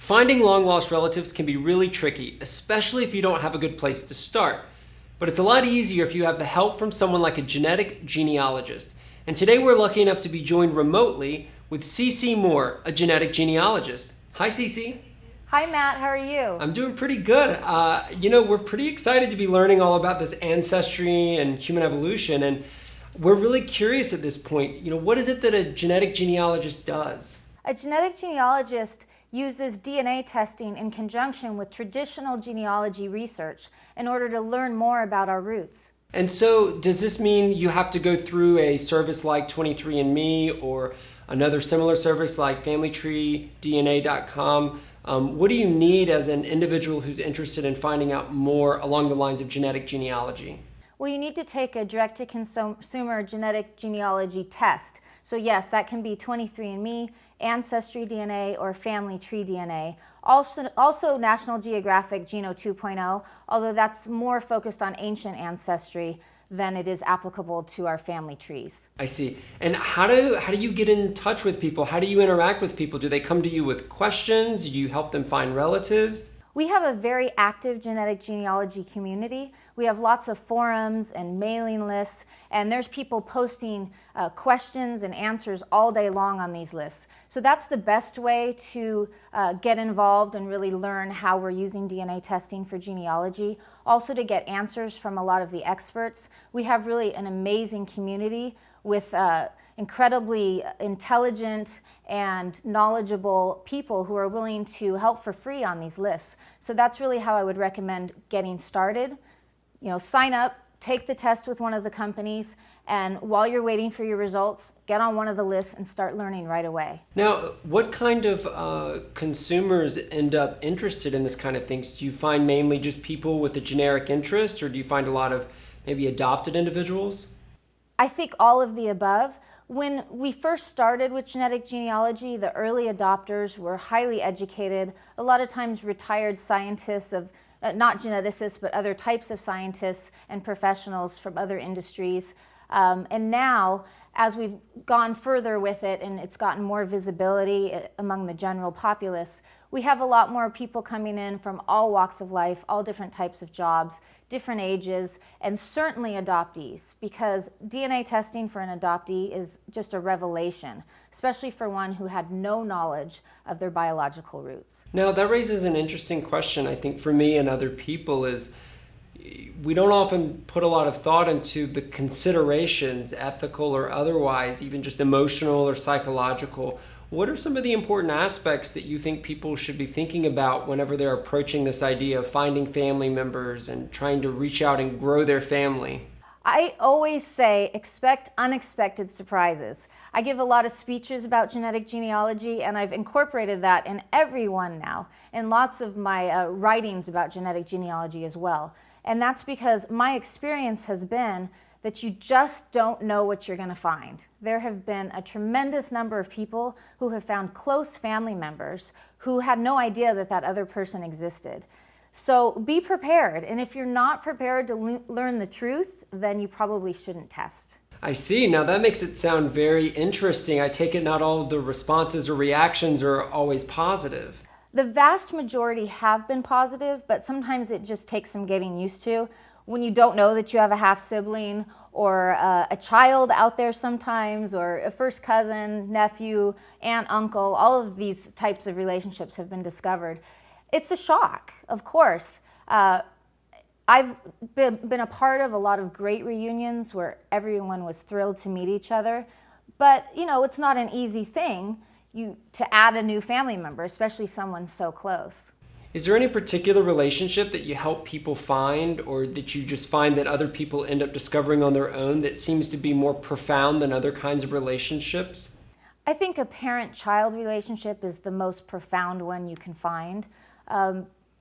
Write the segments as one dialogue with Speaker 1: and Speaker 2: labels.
Speaker 1: Finding long-lost relatives can be really tricky, especially if you don't have a good place to start. But it's a lot easier if you have the help from someone like a genetic genealogist. And today we're lucky enough to be joined remotely with CeCe Moore, a genetic genealogist. Hi, CeCe.
Speaker 2: Hi, Matt. How are you?
Speaker 1: I'm doing pretty good. We're pretty excited to be learning all about this ancestry and human evolution, and we're really curious at this point. What is it that a genetic genealogist does?
Speaker 2: A genetic genealogist uses DNA testing in conjunction with traditional genealogy research in order to learn more about our roots.
Speaker 1: And so does this mean you have to go through a service like 23andMe or another similar service like FamilyTreeDNA.com? What do you need as an individual who's interested in finding out more along the lines of genetic genealogy?
Speaker 2: Well, you need to take a direct-to-consumer genetic genealogy test. So yes, that can be 23andMe, Ancestry DNA, or Family Tree DNA. Also National Geographic Genome 2.0, although that's more focused on ancient ancestry than it is applicable to our family trees.
Speaker 1: I see. And how do you get in touch with people? How do you interact with people? Do they come to you with questions? Do you help them find relatives?
Speaker 2: We have a very active genetic genealogy community. We have lots of forums and mailing lists, and there's people posting questions and answers all day long on these lists. So that's the best way to get involved and really learn how we're using DNA testing for genealogy. Also to get answers from a lot of the experts. We have really an amazing community with incredibly intelligent and knowledgeable people who are willing to help for free on these lists. So that's really how I would recommend getting started. Sign up, take the test with one of the companies, and while you're waiting for your results, get on one of the lists and start learning right away.
Speaker 1: Now, what kind of consumers end up interested in this kind of things? Do you find mainly just people with a generic interest, or do you find a lot of maybe adopted individuals?
Speaker 2: I think all of the above. When we first started with genetic genealogy, the early adopters were highly educated, a lot of times retired scientists of not geneticists, but other types of scientists and professionals from other industries. And now, as we've gone further with it and it's gotten more visibility among the general populace, we have a lot more people coming in from all walks of life, all different types of jobs, different ages, and certainly adoptees, because DNA testing for an adoptee is just a revelation, especially for one who had no knowledge of their biological roots.
Speaker 1: Now, that raises an interesting question, I think, for me and other people is, we don't often put a lot of thought into the considerations, ethical or otherwise, even just emotional or psychological. What are some of the important aspects that you think people should be thinking about whenever they're approaching this idea of finding family members and trying to reach out and grow their family?
Speaker 2: I always say expect unexpected surprises. I give a lot of speeches about genetic genealogy, and I've incorporated that in every one now, and lots of my writings about genetic genealogy as well. And that's because my experience has been that you just don't know what you're going to find. There have been a tremendous number of people who have found close family members who had no idea that that other person existed. So be prepared, and if you're not prepared to learn the truth, then you probably shouldn't test.
Speaker 1: I see. Now that makes it sound very interesting. I take it not all of the responses or reactions are always positive.
Speaker 2: The vast majority have been positive, but sometimes it just takes some getting used to. When you don't know that you have a half-sibling or a child out there sometimes, or a first cousin, nephew, aunt, uncle, all of these types of relationships have been discovered. It's a shock, of course. I've been a part of a lot of great reunions where everyone was thrilled to meet each other, but it's not an easy thing to add a new family member, especially someone so close.
Speaker 1: Is there any particular relationship that you help people find, or that you just find that other people end up discovering on their own that seems to be more profound than other kinds of relationships?
Speaker 2: I think a parent-child relationship is the most profound one you can find,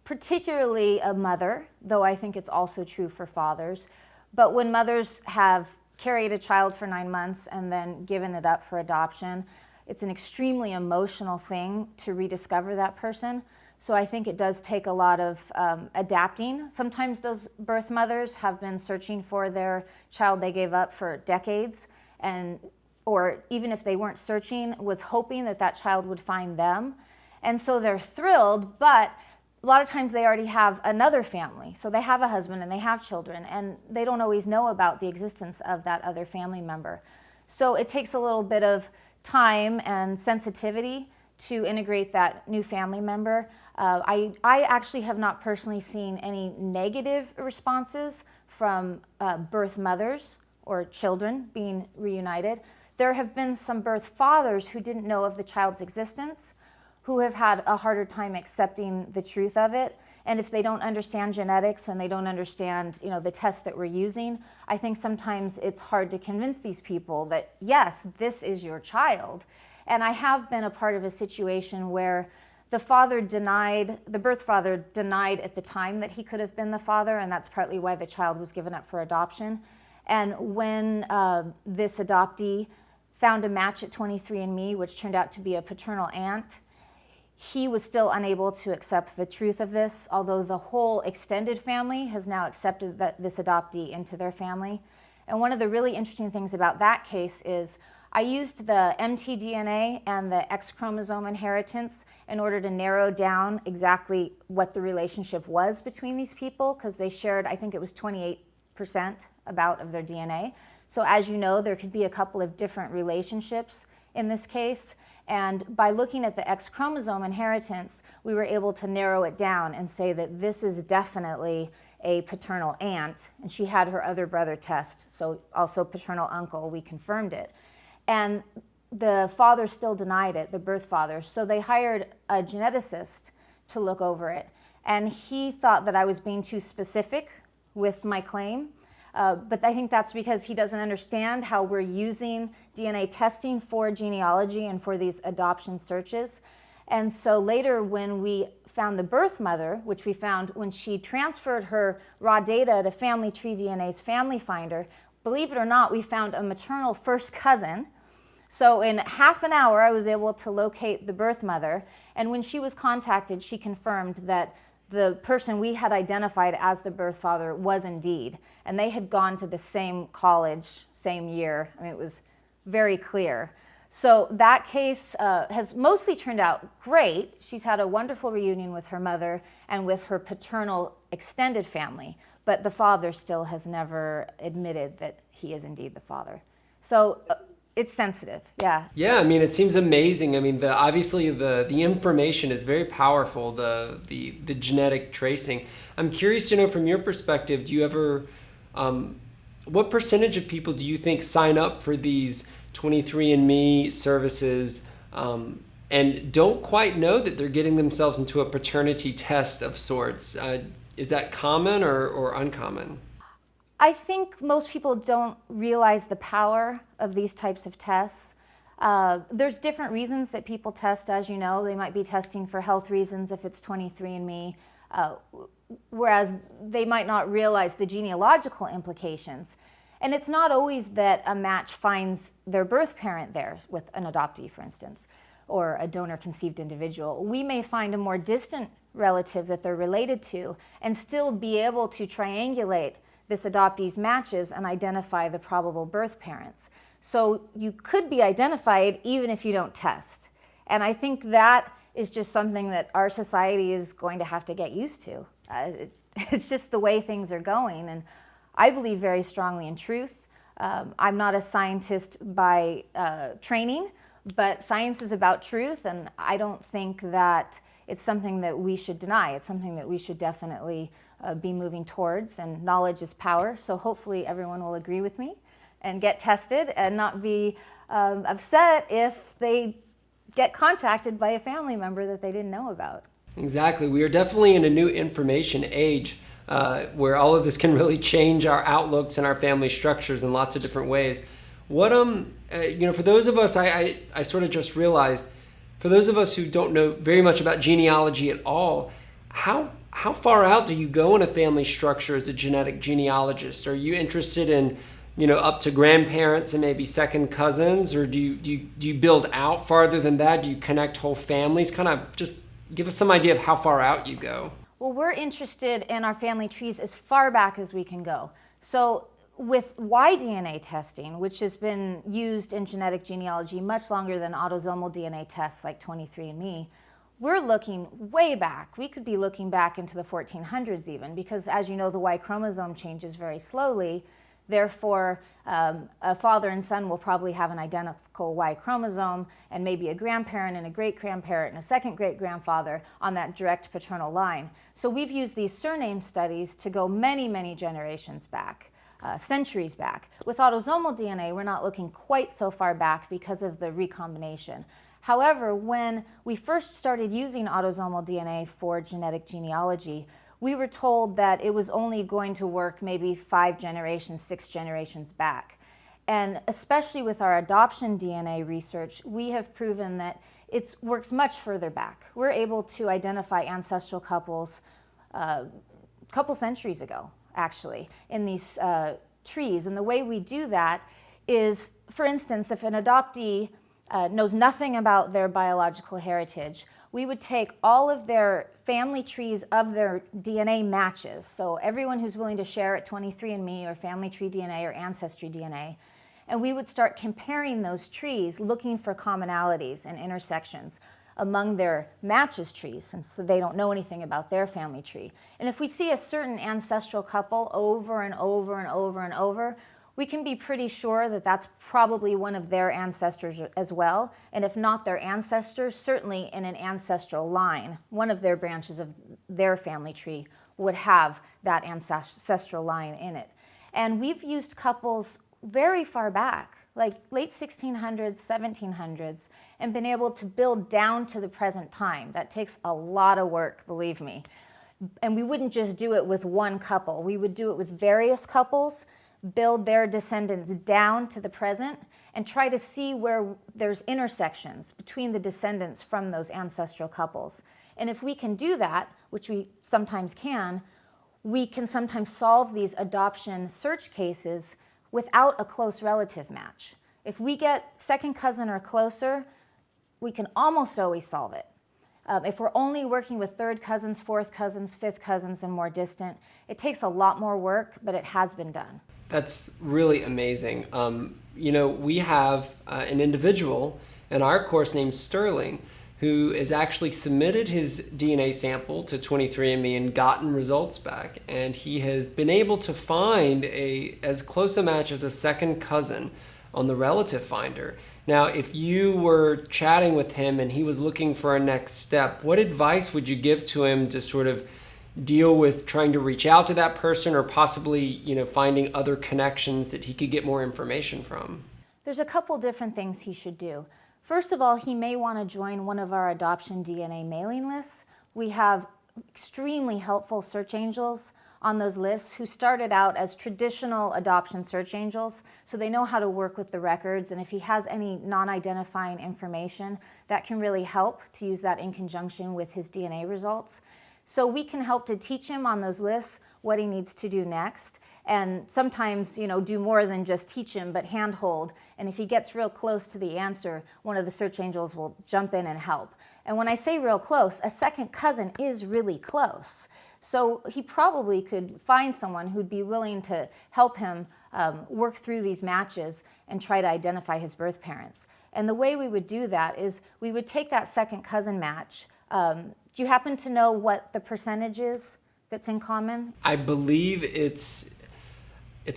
Speaker 2: particularly a mother, though I think it's also true for fathers. But when mothers have carried a child for 9 months and then given it up for adoption, it's an extremely emotional thing to rediscover that person. So I think it does take a lot of adapting. Sometimes those birth mothers have been searching for their child they gave up for decades, or even if they weren't searching, was hoping that that child would find them. And so they're thrilled, but a lot of times they already have another family. So they have a husband and they have children, and they don't always know about the existence of that other family member. So it takes a little bit of time and sensitivity to integrate that new family member. I actually have not personally seen any negative responses from birth mothers or children being reunited. There have been some birth fathers who didn't know of the child's existence, who have had a harder time accepting the truth of it. And if they don't understand genetics and they don't understand, the test that we're using, I think sometimes it's hard to convince these people that, yes, this is your child. And I have been a part of a situation where the birth father denied at the time that he could have been the father, and that's partly why the child was given up for adoption. And when this adoptee found a match at 23andMe, which turned out to be a paternal aunt, he was still unable to accept the truth of this, although the whole extended family has now accepted this adoptee into their family. And one of the really interesting things about that case is I used the mtDNA and the X chromosome inheritance in order to narrow down exactly what the relationship was between these people, because they shared, I think it was 28% about of their DNA. So as you know, there could be a couple of different relationships in this case. And by looking at the X chromosome inheritance, we were able to narrow it down and say that this is definitely a paternal aunt, and she had her other brother test, so also paternal uncle, we confirmed it. And the father still denied it, the birth father, so they hired a geneticist to look over it. And he thought that I was being too specific with my claim. But I think that's because he doesn't understand how we're using DNA testing for genealogy and for these adoption searches. And so later when we found the birth mother, which we found when she transferred her raw data to Family Tree DNA's Family Finder, believe it or not, we found a maternal first cousin. So in half an hour, I was able to locate the birth mother. And when she was contacted, she confirmed that the person we had identified as the birth father was indeed. And they had gone to the same college, same year. I mean, it was very clear. So that case has mostly turned out great. She's had a wonderful reunion with her mother and with her paternal extended family, but the father still has never admitted that he is indeed the father. So it's sensitive, yeah.
Speaker 1: Yeah, I mean, it seems amazing. I mean, obviously the information is very powerful, the genetic tracing. I'm curious to know from your perspective, do you ever, what percentage of people do you think sign up for these 23andMe services and don't quite know that they're getting themselves into a paternity test of sorts? Is that common or uncommon?
Speaker 2: I think most people don't realize the power of these types of tests. There's different reasons that people test, as you know. They might be testing for health reasons if it's 23andMe, whereas they might not realize the genealogical implications. And it's not always that a match finds their birth parent there with an adoptee, for instance, or a donor-conceived individual. We may find a more distant relative that they're related to and still be able to triangulate this adoptee's matches and identify the probable birth parents. So you could be identified even if you don't test. And I think that is just something that our society is going to have to get used to. It's just the way things are going. And I believe very strongly in truth. I'm not a scientist by training, but science is about truth, and I don't think that it's something that we should deny. It's something that we should definitely be moving towards, and knowledge is power, so hopefully everyone will agree with me and get tested and not be upset if they get contacted by a family member that they didn't know about.
Speaker 1: Exactly. We are definitely in a new information age where all of this can really change our outlooks and our family structures in lots of different ways. What for those of us, I sort of just realized, for those of us who don't know very much about genealogy at all, how far out do you go in a family structure as a genetic genealogist? Are you interested in, up to grandparents and maybe second cousins, or do you build out farther than that? Do you connect whole families? Kind of just give us some idea of how far out you go.
Speaker 2: Well, we're interested in our family trees as far back as we can go. So with Y-DNA testing, which has been used in genetic genealogy much longer than autosomal DNA tests like 23andMe, We're looking way back. We could be looking back into the 1400s even, because as you know, the Y chromosome changes very slowly. Therefore, a father and son will probably have an identical Y chromosome, and maybe a grandparent and a great-grandparent and a second great-grandfather on that direct paternal line. So we've used these surname studies to go many, many generations back, centuries back. With autosomal DNA, we're not looking quite so far back because of the recombination. However, when we first started using autosomal DNA for genetic genealogy, we were told that it was only going to work maybe 5 generations, 6 generations back. And especially with our adoption DNA research, we have proven that it works much further back. We're able to identify ancestral couples a couple centuries ago, actually, in these trees. And the way we do that is, for instance, if an adoptee knows nothing about their biological heritage, we would take all of their family trees of their DNA matches, so everyone who's willing to share at 23andMe or Family Tree DNA or Ancestry DNA, and we would start comparing those trees, looking for commonalities and intersections among their matches trees, since they don't know anything about their family tree. And if we see a certain ancestral couple over and over and over and over, we can be pretty sure that that's probably one of their ancestors as well, and if not their ancestors, certainly in an ancestral line, one of their branches of their family tree would have that ancestral line in it. And we've used couples very far back, like late 1600s, 1700s, and been able to build down to the present time. That takes a lot of work, believe me. And we wouldn't just do it with one couple. We would do it with various couples, build their descendants down to the present, and try to see where there's intersections between the descendants from those ancestral couples. And if we can do that, which we sometimes can, we can sometimes solve these adoption search cases without a close relative match. If we get second cousin or closer, we can almost always solve it. If we're only working with third cousins, fourth cousins, fifth cousins, and more distant, it takes a lot more work, but it has been done.
Speaker 1: That's really amazing. We have an individual in our course named Sterling who has actually submitted his DNA sample to 23andMe and gotten results back. And he has been able to find as close a match as a second cousin on the relative finder. Now, if you were chatting with him and he was looking for a next step, what advice would you give to him to sort of deal with trying to reach out to that person, or possibly, finding other connections that he could get more information from?
Speaker 2: There's a couple different things he should do. First of all, he may want to join one of our adoption DNA mailing lists. We have extremely helpful search angels on those lists who started out as traditional adoption search angels, so they know how to work with the records, and if he has any non-identifying information, that can really help to use that in conjunction with his DNA results. So we can help to teach him on those lists what he needs to do next, and sometimes, do more than just teach him, but handhold. And if he gets real close to the answer, one of the search angels will jump in and help. And when I say real close, a second cousin is really close. So he probably could find someone who'd be willing to help him work through these matches and try to identify his birth parents. And the way we would do that is we would take that second cousin match. Do you happen to know what the percentage is that's in common?
Speaker 1: I believe it's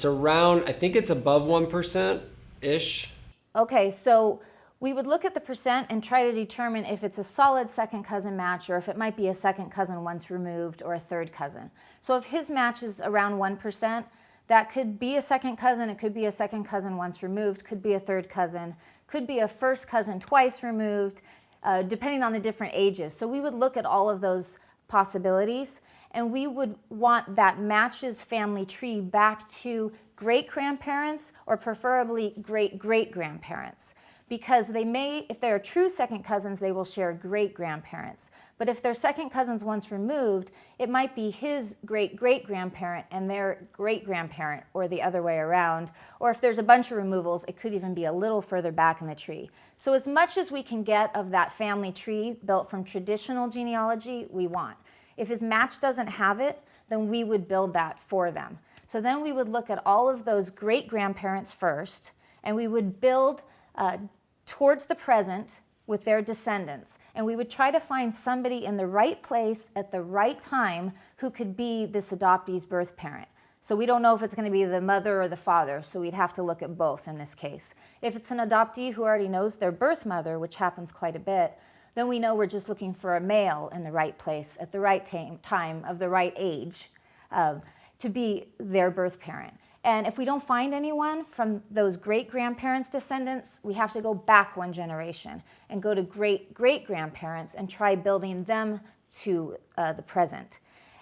Speaker 1: around, I think it's above 1%-ish.
Speaker 2: Okay, so we would look at the percent and try to determine if it's a solid second cousin match, or if it might be a second cousin once removed, or a third cousin. So if his match is around 1%, that could be a second cousin, it could be a second cousin once removed, could be a third cousin, could be a first cousin twice removed, depending on the different ages. So we would look at all of those possibilities, and we would want that matches family tree back to great-grandparents, or preferably great-great-grandparents. Because they may, if they're true second cousins, they will share great-grandparents. But if they're second cousins once removed, it might be his great-great-grandparent and their great-grandparent, or the other way around. Or if there's a bunch of removals, it could even be a little further back in the tree. So as much as we can get of that family tree built from traditional genealogy, we want. If his match doesn't have it, then we would build that for them. So then we would look at all of those great-grandparents first, and we would build towards the present with their descendants, and we would try to find somebody in the right place at the right time who could be this adoptee's birth parent. So we don't know if it's going to be the mother or the father, so we'd have to look at both in this case. If it's an adoptee who already knows their birth mother, which happens quite a bit, then we know we're just looking for a male in the right place at the right time of the right age to be their birth parent. And if we don't find anyone from those great-grandparents' descendants, we have to go back one generation and go to great-great-grandparents and try building them to the present.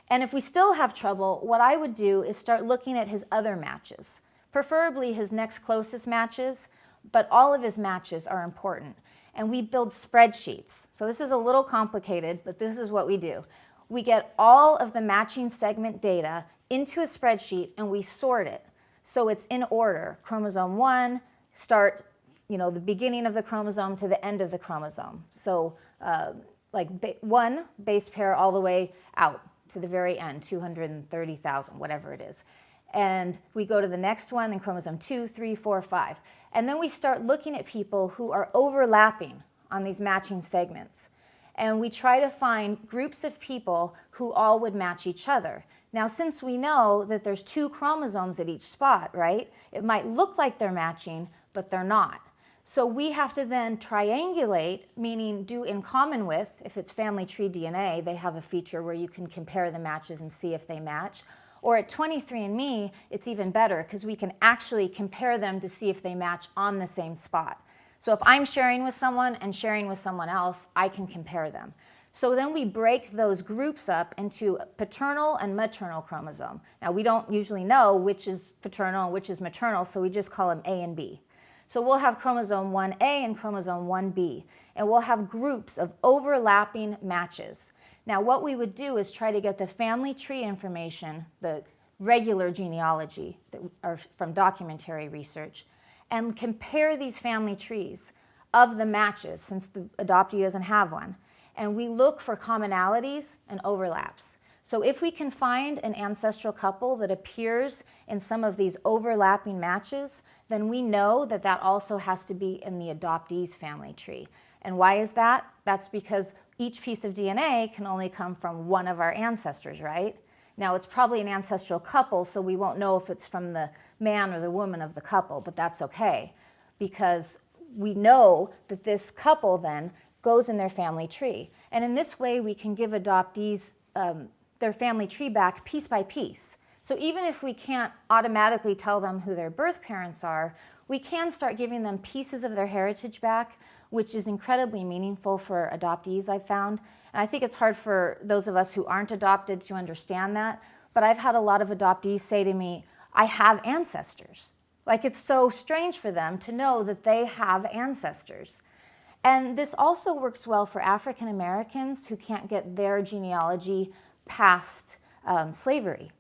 Speaker 2: And if we still have trouble, what I would do is start looking at his other matches, preferably his next closest matches, but all of his matches are important. And we build spreadsheets. So this is a little complicated, but this is what we do. We get all of the matching segment data into a spreadsheet and we sort it. So it's in order. Chromosome 1, start, the beginning of the chromosome to the end of the chromosome. So like 1 base pair all the way out to the very end, 230,000, whatever it is. And we go to the next one, then chromosome 2, 3, 4, 5. And then we start looking at people who are overlapping on these matching segments. And we try to find groups of people who all would match each other. Now, since we know that there's 2 chromosomes at each spot, right, it might look like they're matching, but they're not. So we have to then triangulate, meaning do in common with, if it's family tree DNA, they have a feature where you can compare the matches and see if they match. Or at 23andMe, it's even better because we can actually compare them to see if they match on the same spot. So if I'm sharing with someone and sharing with someone else, I can compare them. So then we break those groups up into paternal and maternal chromosome. Now we don't usually know which is paternal and which is maternal, so we just call them A and B. So we'll have chromosome 1A and chromosome 1B, and we'll have groups of overlapping matches. Now what we would do is try to get the family tree information, the regular genealogy that are from documentary research, and compare these family trees of the matches, since the adoptee doesn't have one. And we look for commonalities and overlaps. So if we can find an ancestral couple that appears in some of these overlapping matches, then we know that that also has to be in the adoptee's family tree. And why is that? That's because each piece of DNA can only come from one of our ancestors, right? Now, it's probably an ancestral couple, so we won't know if it's from the man or the woman of the couple, but that's okay, because we know that this couple then goes in their family tree. And in this way, we can give adoptees their family tree back piece by piece. So even if we can't automatically tell them who their birth parents are, we can start giving them pieces of their heritage back, which is incredibly meaningful for adoptees, I've found. And I think it's hard for those of us who aren't adopted to understand that, but I've had a lot of adoptees say to me, I have ancestors. Like, it's so strange for them to know that they have ancestors. And this also works well for African Americans who can't get their genealogy past slavery.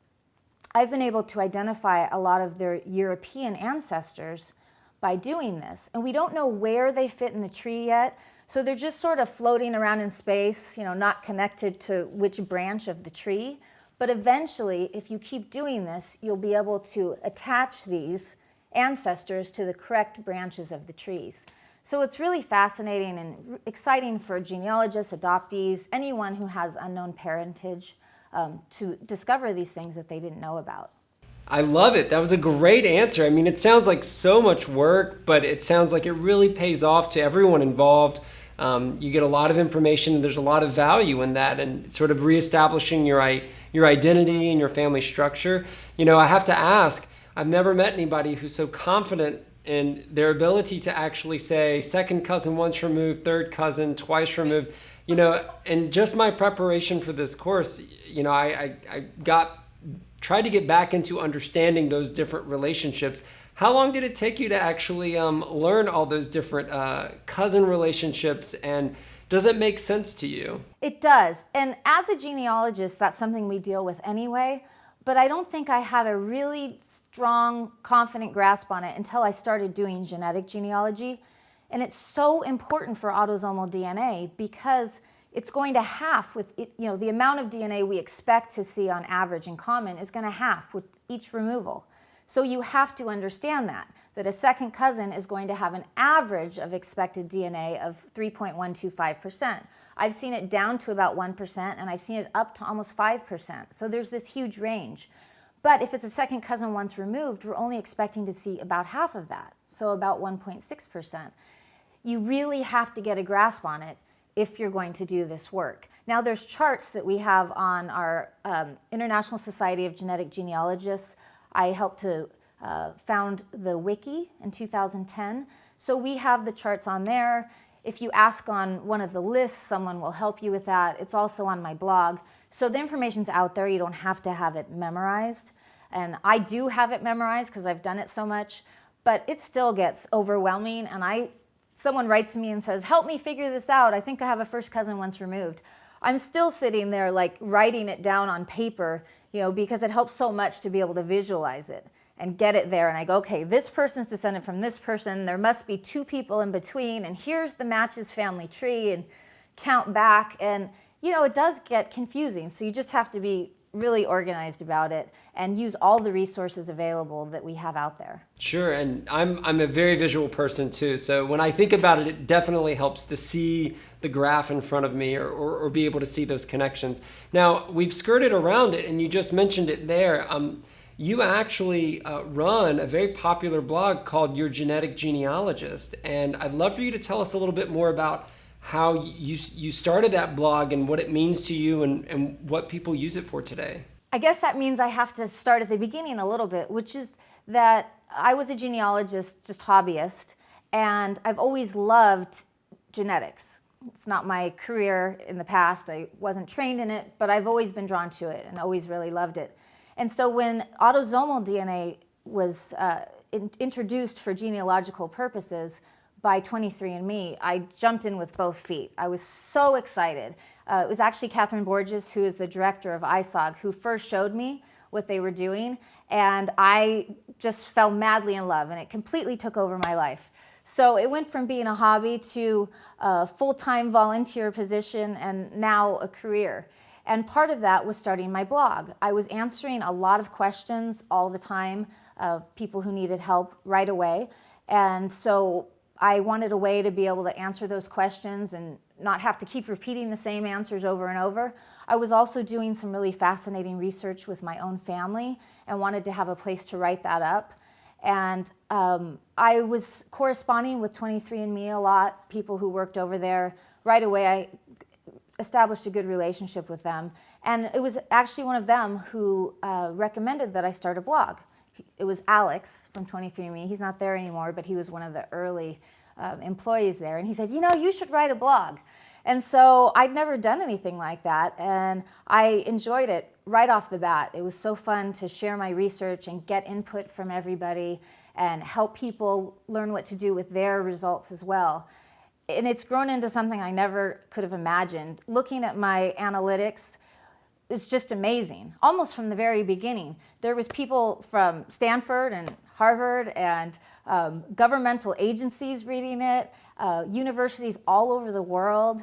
Speaker 2: I've been able to identify a lot of their European ancestors by doing this. And we don't know where they fit in the tree yet, so they're just sort of floating around in space, not connected to which branch of the tree. But eventually, if you keep doing this, you'll be able to attach these ancestors to the correct branches of the trees. So it's really fascinating and exciting for genealogists, adoptees, anyone who has unknown parentage to discover these things that they didn't know about.
Speaker 1: I love it. That was a great answer. I mean, it sounds like so much work, but it sounds like it really pays off to everyone involved. You get a lot of information, and there's a lot of value in that, and sort of reestablishing your identity and your family structure. I have to ask, I've never met anybody who's so confident in their ability to actually say second cousin once removed, third cousin twice removed. And just my preparation for this course, I tried to get back into understanding those different relationships. How long did it take you to actually learn all those different cousin relationships, and does it make sense to you?
Speaker 2: It does. And as a genealogist, that's something we deal with anyway. But I don't think I had a really strong, confident grasp on it until I started doing genetic genealogy. And it's so important for autosomal DNA because it's going to half with it, the amount of DNA we expect to see on average in common is going to half with each removal. So you have to understand that a second cousin is going to have an average of expected DNA of 3.125%. I've seen it down to about 1%, and I've seen it up to almost 5%. So there's this huge range. But if it's a second cousin once removed, we're only expecting to see about half of that, so about 1.6%. You really have to get a grasp on it if you're going to do this work. Now, there's charts that we have on our International Society of Genetic Genealogists. I helped to found the wiki in 2010. So we have the charts on there. If you ask on one of the lists, someone will help you with that. It's also on my blog. So the information's out there. You don't have to have it memorized. And I do have it memorized because I've done it so much, but it still gets overwhelming. And someone writes me and says, help me figure this out. I think I have a first cousin once removed. I'm still sitting there like writing it down on paper, because it helps so much to be able to visualize it and get it there. And I go, okay, this person's descended from this person. There must be 2 people in between. And here's the matches family tree, and count back. And, it does get confusing. So you just have to be really organized about it and use all the resources available that we have out there.
Speaker 1: Sure, and I'm a very visual person too, so when I think about it, it definitely helps to see the graph in front of me or be able to see those connections. Now, we've skirted around it, and you just mentioned it there. You actually run a very popular blog called Your Genetic Genealogist, and I'd love for you to tell us a little bit more about how you started that blog and what it means to you and what people use it for today.
Speaker 2: I guess that means I have to start at the beginning a little bit, which is that I was a genealogist, just hobbyist, and I've always loved genetics. It's not my career in the past. I wasn't trained in it, but I've always been drawn to it and always really loved it. And so when autosomal DNA was introduced for genealogical purposes by 23andMe, I jumped in with both feet. I was so excited. It was actually Catherine Borges, who is the director of ISOG, who first showed me what they were doing, and I just fell madly in love, and it completely took over my life. So it went from being a hobby to a full-time volunteer position and now a career. And part of that was starting my blog. I was answering a lot of questions all the time of people who needed help right away. And so I wanted a way to be able to answer those questions and not have to keep repeating the same answers over and over. I was also doing some really fascinating research with my own family and wanted to have a place to write that up. And I was corresponding with 23andMe a lot, people who worked over there. Right away, I established a good relationship with them. And it was actually one of them who recommended that I start a blog. It was Alex from 23andMe. He's not there anymore, but he was one of the early employees there. And he said, you should write a blog. And so I'd never done anything like that, and I enjoyed it right off the bat. It was so fun to share my research and get input from everybody and help people learn what to do with their results as well. And it's grown into something I never could have imagined. Looking at my analytics, it's just amazing. Almost from the very beginning, there was people from Stanford and Harvard and governmental agencies reading it, universities all over the world.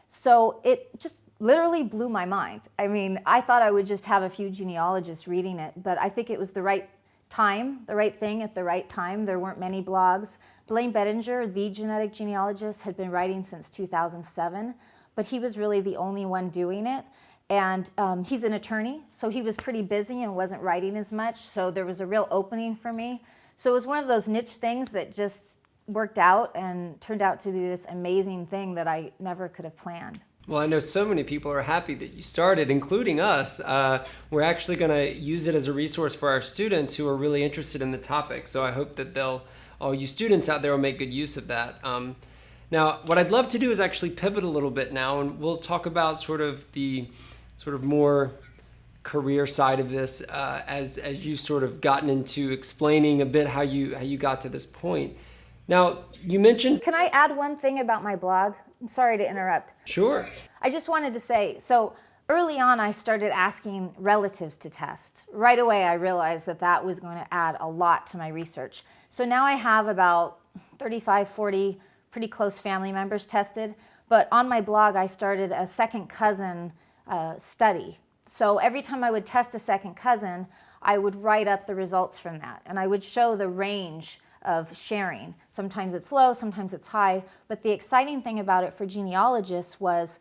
Speaker 2: So it just literally blew my mind. I mean, I thought I would just have a few genealogists reading it, but I think it was the right time, the right thing at the right time. There weren't many blogs. Blaine Bettinger, the genetic genealogist, had been writing since 2007, but he was really the only one doing it. And he's an attorney, so he was pretty busy and wasn't writing as much, so there was a real opening for me. So it was one of those niche things that just worked out and turned out to be this amazing thing that I never could have planned.
Speaker 1: Well, I know so many people are happy that you started, including us. We're actually going to use it as a resource for our students who are really interested in the topic. So I hope that all you students out there will make good use of that. Now, what I'd love to do is actually pivot a little bit now, and we'll talk about sort of the more career side of this as you've sort of gotten into explaining a bit how you got to this point. Now, you mentioned...
Speaker 2: Can I add one thing about my blog? I'm sorry to interrupt.
Speaker 1: Sure.
Speaker 2: I just wanted to say, so early on I started asking relatives to test. Right away I realized that that was going to add a lot to my research. So now I have about 35, 40 pretty close family members tested, but on my blog I started a second cousin study. So every time I would test a second cousin, I would write up the results from that, and I would show the range of sharing. Sometimes it's low, sometimes it's high, but the exciting thing about it for genealogists was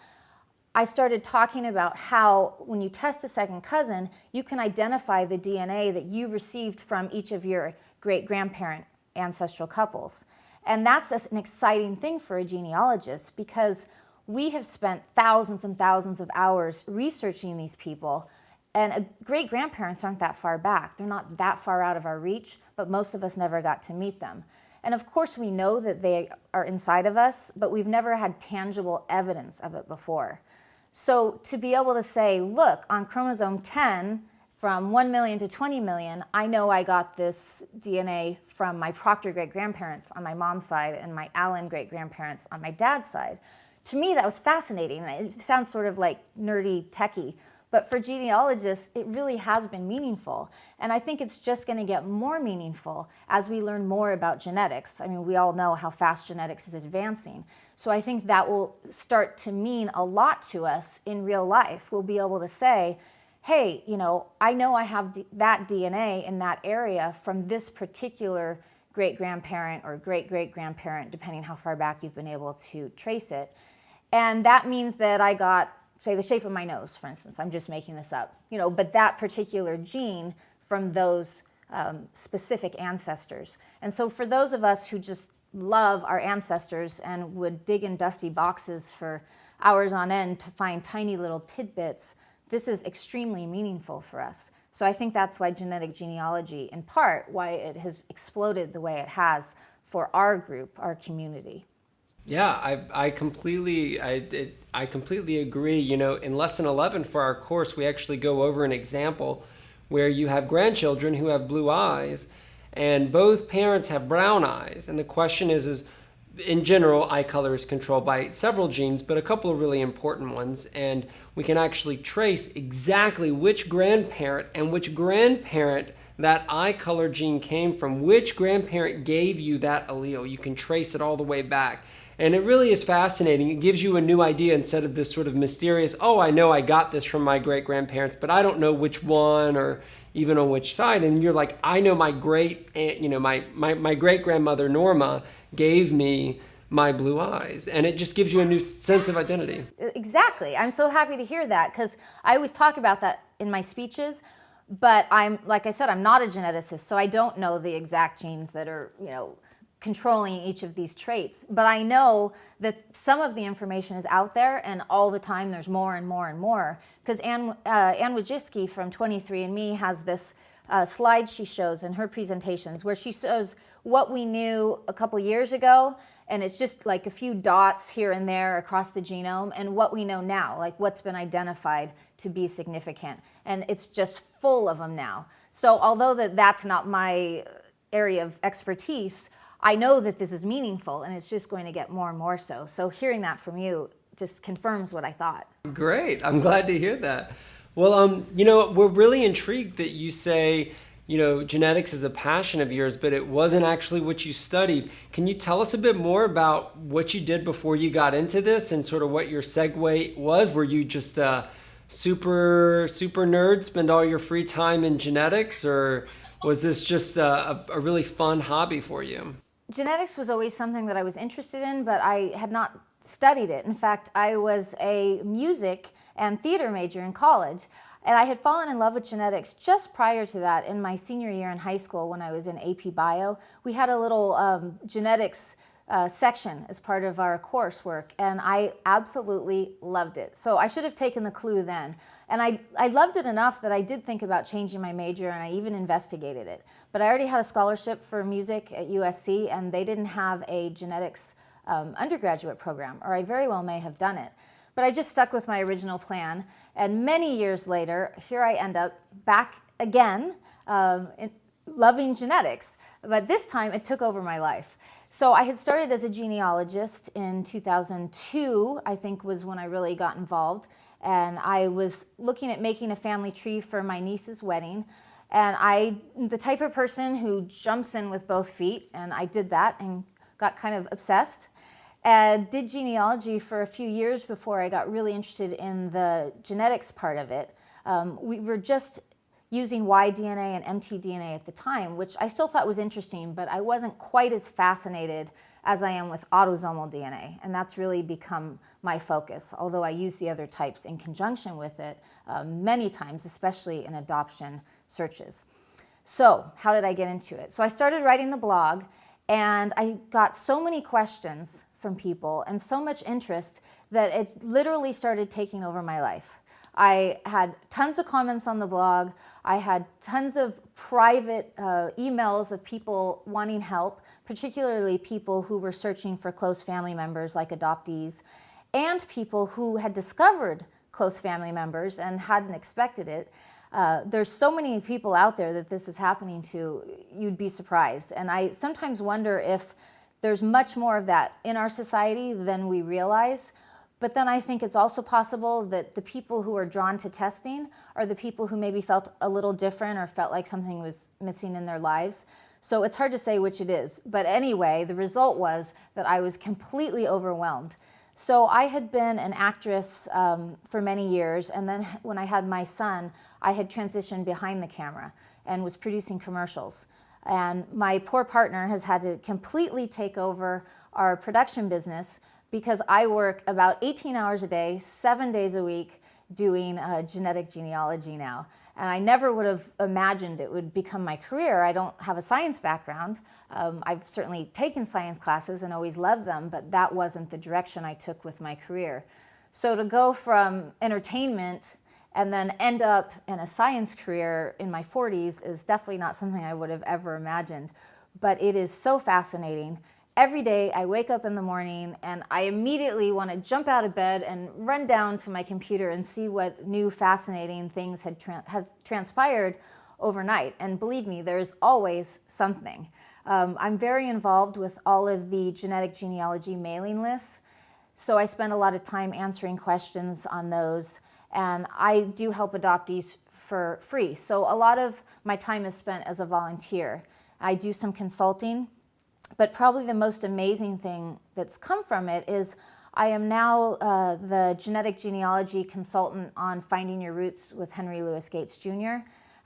Speaker 2: I started talking about how when you test a second cousin, you can identify the DNA that you received from each of your great-grandparent ancestral couples. And that's an exciting thing for a genealogist, because we have spent thousands and thousands of hours researching these people, and great-grandparents aren't that far back. They're not that far out of our reach, but most of us never got to meet them. And of course we know that they are inside of us, but we've never had tangible evidence of it before. So to be able to say, look, on chromosome 10, from 1 million to 20 million, I know I got this DNA from my Proctor great-grandparents on my mom's side and my Allen great-grandparents on my dad's side. To me, that was fascinating. It sounds sort of like nerdy, techie, but for genealogists, it really has been meaningful. And I think it's just going to get more meaningful as we learn more about genetics. I mean, we all know how fast genetics is advancing. So I think that will start to mean a lot to us in real life. We'll be able to say, hey, you know I have that DNA in that area from this particular great-grandparent or great-great-grandparent, depending how far back you've been able to trace it. And that means that I got, say, the shape of my nose, for instance. I'm just making this up, but that particular gene from those specific ancestors. And so for those of us who just love our ancestors and would dig in dusty boxes for hours on end to find tiny little tidbits, this is extremely meaningful for us. So I think that's why genetic genealogy, in part, why it has exploded the way it has for our group, our community.
Speaker 1: Yeah, I completely agree. In lesson 11 for our course, we actually go over an example where you have grandchildren who have blue eyes, and both parents have brown eyes. And the question is in general, eye color is controlled by several genes, but a couple of really important ones. And we can actually trace exactly which grandparent and which grandparent that eye color gene came from, which grandparent gave you that allele. You can trace it all the way back. And it really is fascinating. It gives you a new idea instead of this sort of mysterious, oh, I know I got this from my great-grandparents, but I don't know which one or even on which side. And you're like, I know my my great-grandmother Norma gave me my blue eyes. And it just gives you a new sense of identity.
Speaker 2: Exactly. I'm so happy to hear that, because I always talk about that in my speeches, but like I said, I'm not a geneticist, so I don't know the exact genes that are, controlling each of these traits. But I know that some of the information is out there, and all the time there's more and more and more. Because Ann Wojcicki from 23andMe has this slide she shows in her presentations where she shows what we knew a couple years ago, and it's just like a few dots here and there across the genome, and what we know now, like what's been identified to be significant. And it's just full of them now. So although that's not my area of expertise, I know that this is meaningful, and it's just going to get more and more so. So hearing that from you just confirms what I thought.
Speaker 1: Great. I'm glad to hear that. Well, we're really intrigued that you say, genetics is a passion of yours, but it wasn't actually what you studied. Can you tell us a bit more about what you did before you got into this and sort of what your segue was? Were you just a super nerd, spend all your free time in genetics, or was this just a really fun hobby for you?
Speaker 2: Genetics was always something that I was interested in, but I had not studied it. In fact, I was a music and theater major in college, and I had fallen in love with genetics just prior to that in my senior year in high school when I was in AP Bio. We had a little genetics section as part of our coursework, and I absolutely loved it. So I should have taken the clue then. And I loved it enough that I did think about changing my major, and I even investigated it. But I already had a scholarship for music at USC, and they didn't have a genetics undergraduate program, or I very well may have done it. But I just stuck with my original plan, and many years later, here I end up back again loving genetics. But this time, it took over my life. So I had started as a genealogist in 2002, I think was when I really got involved. And I was looking at making a family tree for my niece's wedding. And I'm the type of person who jumps in with both feet, and I did that and got kind of obsessed. And did genealogy for a few years before I got really interested in the genetics part of it. We were just using Y-DNA and mtDNA at the time, which I still thought was interesting, but I wasn't quite as fascinated as I am with autosomal DNA, and that's really become my focus, although I use the other types in conjunction with it many times, especially in adoption searches. So how did I get into it? So I started writing the blog, and I got so many questions from people and so much interest that it literally started taking over my life. I had tons of comments on the blog. I had tons of private emails of people wanting help, particularly people who were searching for close family members like adoptees, and people who had discovered close family members and hadn't expected it. There's so many people out there that this is happening to, you'd be surprised. And I sometimes wonder if there's much more of that in our society than we realize. But then I think it's also possible that the people who are drawn to testing are the people who maybe felt a little different or felt like something was missing in their lives. So it's hard to say which it is. But anyway, the result was that I was completely overwhelmed. So I had been an actress for many years, and then when I had my son, I had transitioned behind the camera and was producing commercials. And my poor partner has had to completely take over our production business because I work about 18 hours a day, 7 days a week, doing genetic genealogy now. And I never would have imagined it would become my career. I don't have a science background. I've certainly taken science classes and always loved them, but that wasn't the direction I took with my career. So to go from entertainment and then end up in a science career in my 40s is definitely not something I would have ever imagined. But it is so fascinating. Every day I wake up in the morning and I immediately want to jump out of bed and run down to my computer and see what new fascinating things have transpired overnight. And believe me, there's always something. I'm very involved with all of the genetic genealogy mailing lists, so I spend a lot of time answering questions on those, and I do help adoptees for free. So a lot of my time is spent as a volunteer. I do some consulting. But probably the most amazing thing that's come from it is I am now the genetic genealogy consultant on Finding Your Roots with Henry Louis Gates Jr.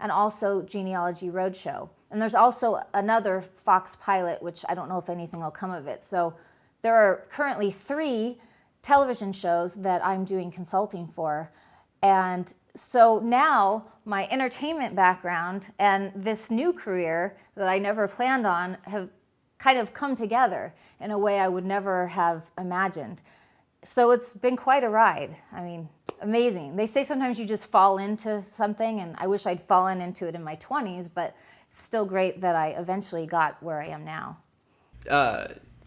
Speaker 2: and also Genealogy Roadshow. And there's also another Fox pilot, which I don't know if anything will come of it. So there are currently 3 television shows that I'm doing consulting for. And so now my entertainment background and this new career that I never planned on have kind of come together in a way I would never have imagined. So it's been quite a ride. I mean, amazing. They say sometimes you just fall into something, and I wish I'd fallen into it in my 20s, but it's still great that I eventually got where I am now.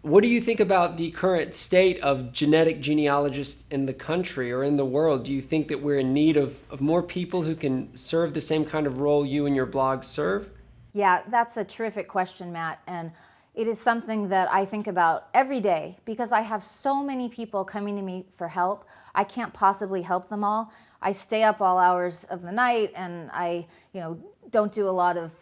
Speaker 1: What do you think about the current state of genetic genealogists in the country or in the world? Do you think that we're in need of more people who can serve the same kind of role you and your blog serve?
Speaker 2: Yeah, that's a terrific question, Matt. And it is something that I think about every day because I have so many people coming to me for help. I can't possibly help them all. I stay up all hours of the night and I don't do a lot of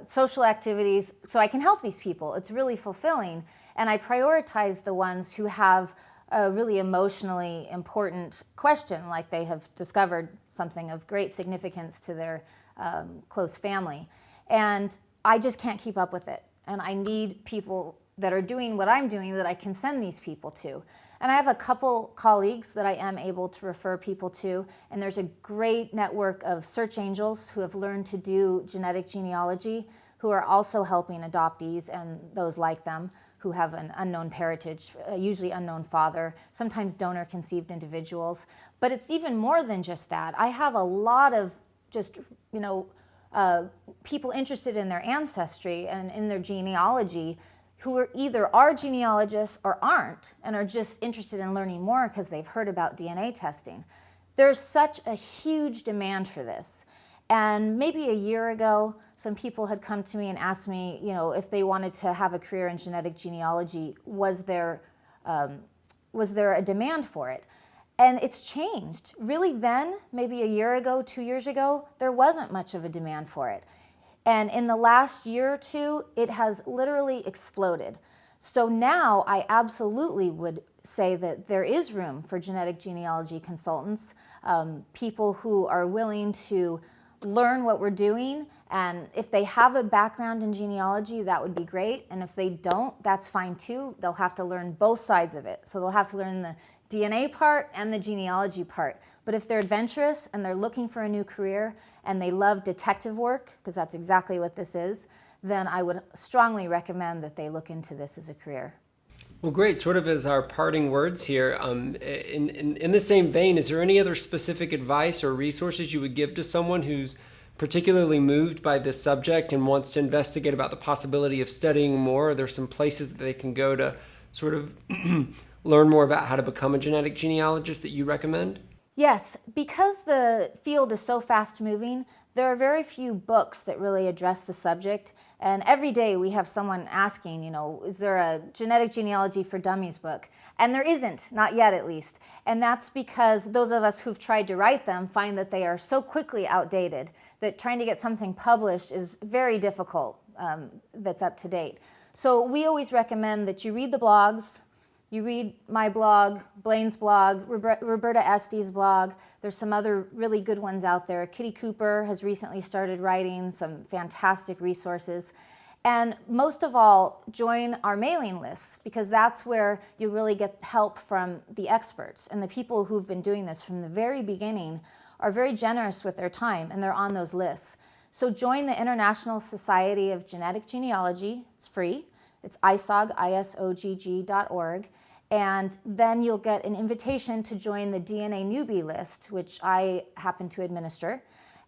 Speaker 2: social activities so I can help these people. It's really fulfilling. And I prioritize the ones who have a really emotionally important question, like they have discovered something of great significance to their close family. And I just can't keep up with it. And I need people that are doing what I'm doing that I can send these people to. And I have a couple colleagues that I am able to refer people to, and there's a great network of search angels who have learned to do genetic genealogy, who are also helping adoptees and those like them who have an unknown parentage, usually unknown father, sometimes donor-conceived individuals. But it's even more than just that. I have a lot of just, people interested in their ancestry and in their genealogy who are genealogists or aren't and are just interested in learning more because they've heard about DNA testing. There's such a huge demand for this. And maybe a year ago, some people had come to me and asked me, if they wanted to have a career in genetic genealogy, was there a demand for it? And it's changed. Really then, maybe a year ago, 2 years ago, there wasn't much of a demand for it. And in the last year or two, it has literally exploded. So now I absolutely would say that there is room for genetic genealogy consultants, people who are willing to learn what we're doing, and if they have a background in genealogy, that would be great, and if they don't, that's fine too. They'll have to learn both sides of it. So they'll have to learn the DNA part and the genealogy part. But if they're adventurous and they're looking for a new career and they love detective work, because that's exactly what this is, then I would strongly recommend that they look into this as a career.
Speaker 1: Well, great. Sort of as our parting words here, in the same vein, is there any other specific advice or resources you would give to someone who's particularly moved by this subject and wants to investigate about the possibility of studying more? Are there some places that they can go to sort of learn more about how to become a genetic genealogist that you recommend?
Speaker 2: Yes, because the field is so fast moving, there are very few books that really address the subject. And every day we have someone asking, is there a genetic genealogy for dummies book? And there isn't, not yet at least. And that's because those of us who've tried to write them find that they are so quickly outdated that trying to get something published is very difficult that's up to date. So we always recommend that you read the blogs. You read my blog, Blaine's blog, Roberta Estes' blog. There's some other really good ones out there. Kitty Cooper has recently started writing some fantastic resources. And most of all, join our mailing lists, because that's where you really get help from the experts. And the people who've been doing this from the very beginning are very generous with their time, and they're on those lists. So join the International Society of Genetic Genealogy. It's free. It's ISOG, isogg.org. And then you'll get an invitation to join the DNA newbie list, which I happen to administer.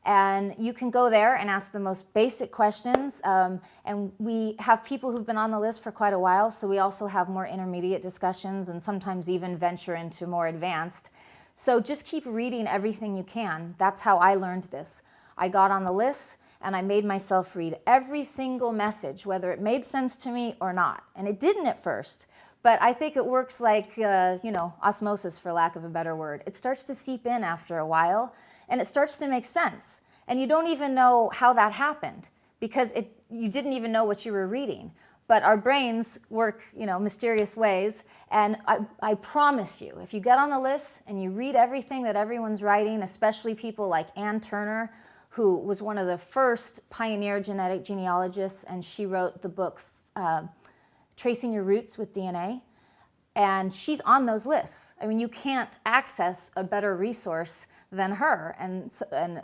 Speaker 2: And you can go there and ask the most basic questions. And we have people who've been on the list for quite a while, so we also have more intermediate discussions and sometimes even venture into more advanced. So just keep reading everything you can. That's how I learned this. I got on the list and I made myself read every single message, whether it made sense to me or not. And it didn't at first, but I think it works like, osmosis, for lack of a better word. It starts to seep in after a while, and it starts to make sense. And you don't even know how that happened, because you didn't even know what you were reading. But our brains work, mysterious ways. And I promise you, if you get on the list and you read everything that everyone's writing, especially people like Ann Turner, who was one of the first pioneer genetic genealogists, and she wrote the book Tracing Your Roots with DNA, and she's on those lists. I mean, you can't access a better resource than her. And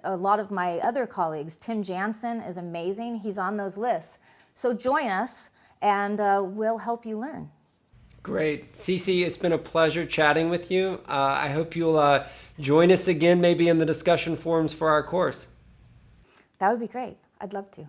Speaker 2: a lot of my other colleagues, Tim Jansen is amazing. He's on those lists. So join us, and we'll help you learn.
Speaker 1: Great. CeCe, it's been a pleasure chatting with you. I hope you'll join us again, maybe in the discussion forums for our course.
Speaker 2: That would be great. I'd love to.